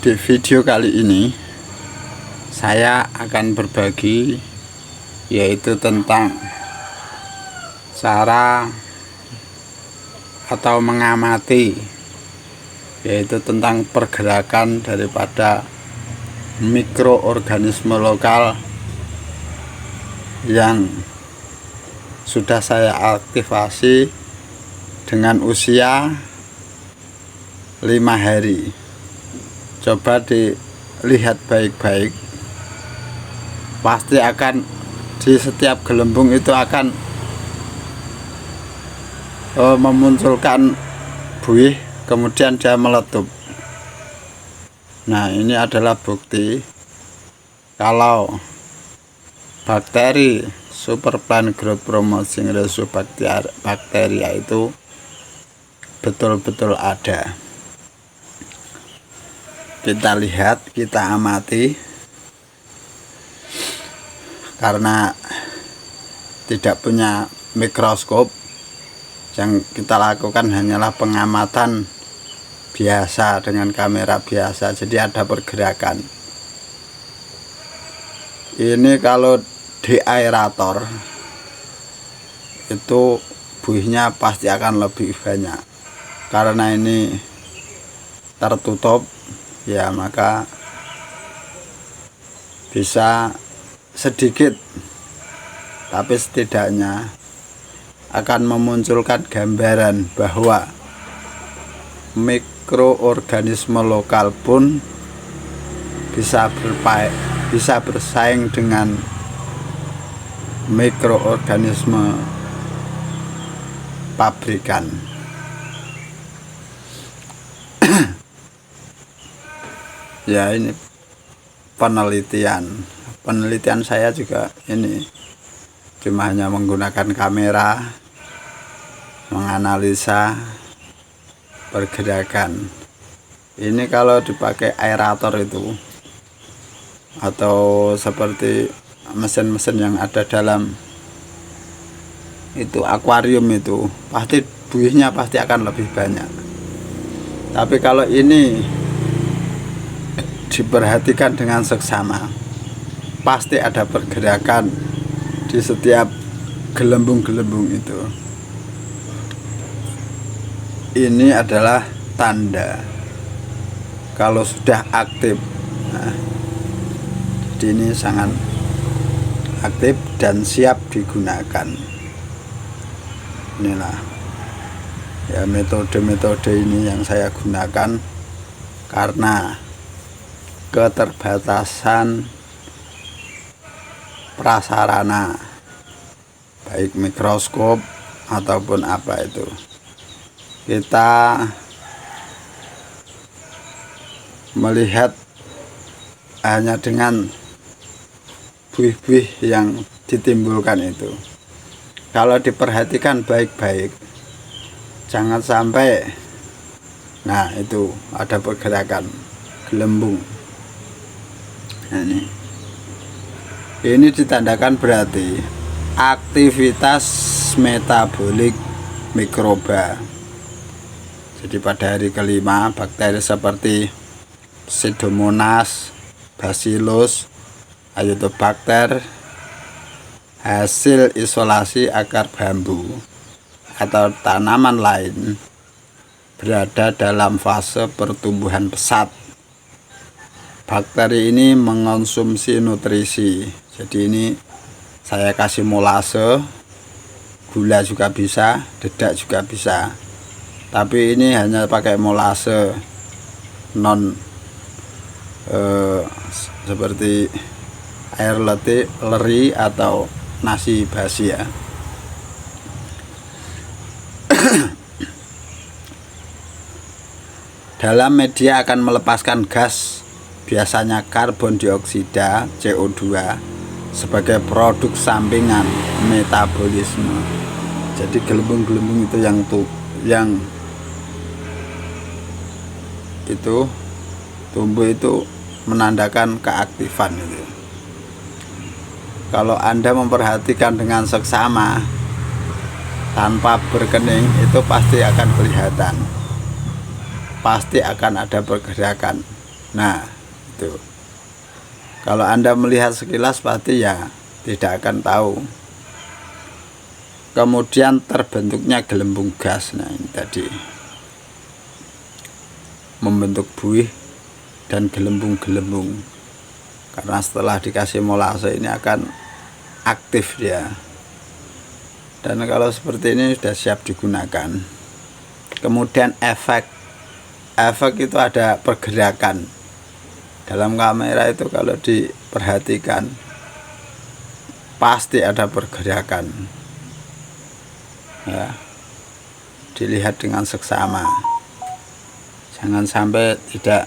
Di video kali ini saya akan berbagi yaitu tentang cara atau mengamati, yaitu tentang pergerakan daripada mikroorganisme lokal yang sudah saya aktifasi dengan usia 5 hari. Coba dilihat baik-baik, pasti akan di setiap gelembung itu akan memunculkan buih, kemudian dia meletup. Nah, ini adalah bukti kalau bakteri super plant growth promoting Rhizobacteria itu betul-betul ada. Kita lihat, kita amati, karena tidak punya mikroskop, yang kita lakukan hanyalah pengamatan biasa dengan kamera biasa, jadi ada pergerakan. Ini kalau di aerator itu buihnya pasti akan lebih banyak, karena ini tertutup ya, maka bisa sedikit, tapi setidaknya akan memunculkan gambaran bahwa mikroorganisme lokal pun bisa bersaing dengan mikroorganisme pabrikan. Ya, ini penelitian saya juga ini cuma hanya menggunakan kamera menganalisa pergerakan. Ini kalau dipakai aerator itu atau seperti mesin-mesin yang ada dalam itu akuarium, itu pasti buihnya pasti akan lebih banyak. Tapi kalau ini diperhatikan dengan seksama, pasti ada pergerakan di setiap gelembung-gelembung itu. Ini adalah tanda kalau sudah aktif. Nah, jadi ini sangat aktif dan siap digunakan. Inilah ya metode-metode ini yang saya gunakan karena keterbatasan prasarana, baik mikroskop ataupun apa itu. Kita melihat hanya dengan buih-buih yang ditimbulkan itu. Kalau diperhatikan baik-baik, jangan sampai, nah itu ada pergerakan gelembung. Nah, ini ditandakan berarti aktivitas metabolik mikroba. Jadi pada hari kelima, bakteri seperti Pseudomonas, Bacillus, Azotobacter hasil isolasi akar bambu atau tanaman lain berada dalam fase pertumbuhan pesat. Bakteri ini mengonsumsi nutrisi. Jadi ini saya kasih molase, gula juga bisa, dedak juga bisa. Tapi ini hanya pakai molase non seperti air leri atau nasi basi ya. Dalam media akan melepaskan gas, biasanya karbon dioksida CO2 sebagai produk sampingan metabolisme. Jadi gelembung-gelembung itu yang itu tumbuh itu menandakan keaktifan itu. Kalau Anda memperhatikan dengan seksama tanpa berkening, itu pasti akan kelihatan, pasti akan ada pergerakan. Nah, itu. Kalau Anda melihat sekilas pasti ya tidak akan tahu. Kemudian terbentuknya gelembung gas. Nah, ini tadi membentuk buih dan gelembung-gelembung. Karena setelah dikasih molase ini akan aktif dia. Dan kalau seperti ini sudah siap digunakan. Kemudian efek itu ada pergerakan. Dalam kamera itu kalau diperhatikan pasti ada pergerakan ya, dilihat dengan seksama, jangan sampai tidak,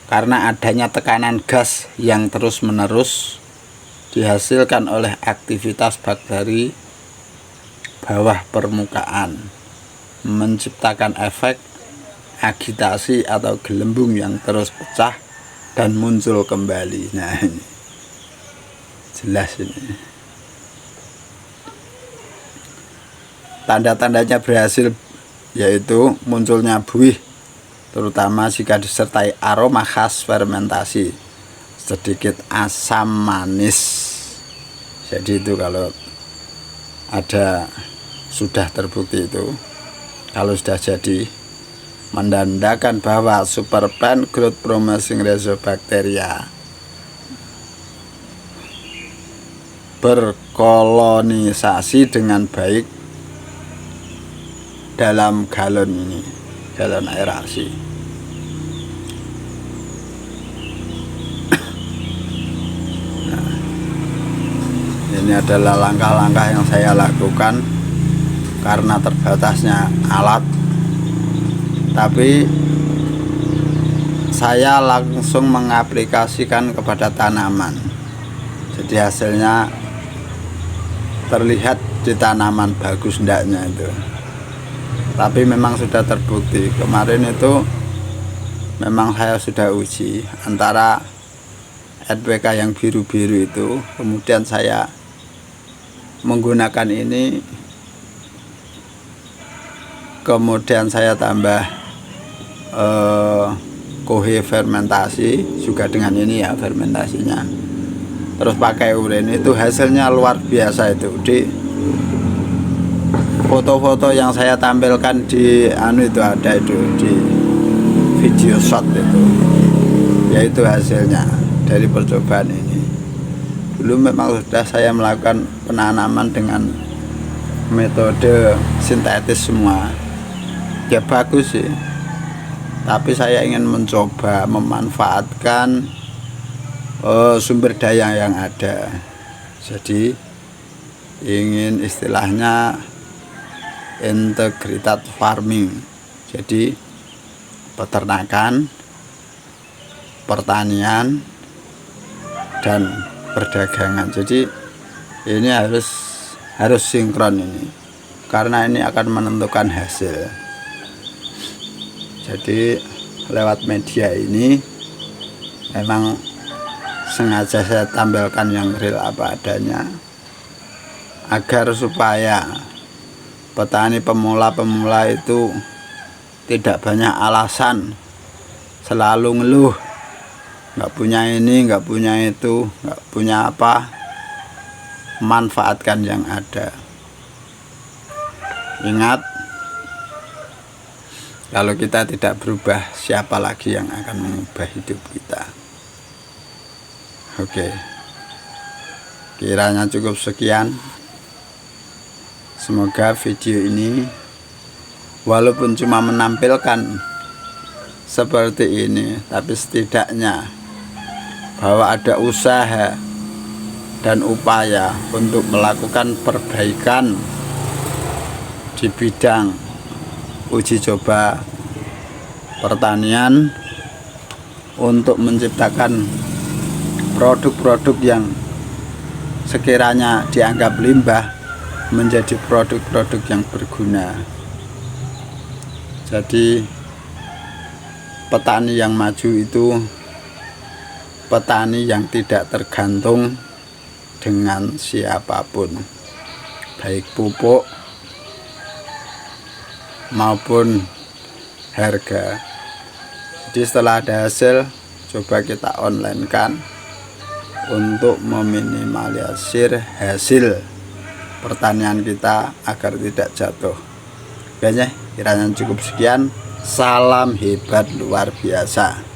karena adanya tekanan gas yang terus menerus dihasilkan oleh aktivitas bakteri bawah permukaan menciptakan efek agitasi atau gelembung yang terus pecah dan muncul kembali. Nah, ini jelas ini. Tanda-tandanya berhasil yaitu munculnya buih, terutama jika disertai aroma khas fermentasi, sedikit asam manis. Jadi itu kalau ada sudah terbukti itu, kalau sudah jadi, menandakan bahwa super plant growth promoting rhizobacteria berkolonisasi dengan baik dalam galon ini, galon aerasi. Nah, ini adalah langkah-langkah yang saya lakukan karena terbatasnya alat, tapi saya langsung mengaplikasikan kepada tanaman. Jadi hasilnya terlihat di tanaman bagus ndaknya itu. Tapi memang sudah terbukti. Kemarin itu memang saya sudah uji antara NPK yang biru-biru itu, kemudian saya menggunakan ini, kemudian saya tambah kohe fermentasi juga dengan ini ya fermentasinya, terus pakai urin, itu hasilnya luar biasa. Itu di foto-foto yang saya tampilkan di itu ada itu di video shot itu, yaitu hasilnya dari percobaan ini. Dulu memang sudah saya melakukan penanaman dengan metode sintetis semua, ya bagus sih, tapi saya ingin mencoba memanfaatkan sumber daya yang ada. Jadi ingin istilahnya integrated farming, jadi peternakan, pertanian, dan perdagangan. Jadi ini harus sinkron ini, karena ini akan menentukan hasil. Jadi lewat media ini memang sengaja saya tampilkan yang real apa adanya, agar supaya petani pemula itu tidak banyak alasan selalu ngeluh, nggak punya ini, nggak punya itu, nggak punya apa. Manfaatkan yang ada. Ingat, kalau kita tidak berubah, siapa lagi yang akan mengubah hidup kita? Oke, kiranya cukup sekian. Semoga video ini walaupun cuma menampilkan seperti ini, tapi setidaknya bahwa ada usaha dan upaya untuk melakukan perbaikan di bidang uji coba pertanian untuk menciptakan produk-produk yang sekiranya dianggap limbah menjadi produk-produk yang berguna. Jadi petani yang maju itu petani yang tidak tergantung dengan siapapun, baik pupuk maupun harga. Jadi setelah ada hasil, coba kita online kan untuk meminimalisir hasil pertanian kita agar tidak jatuh. Oke, kiranya cukup sekian. Salam hebat luar biasa.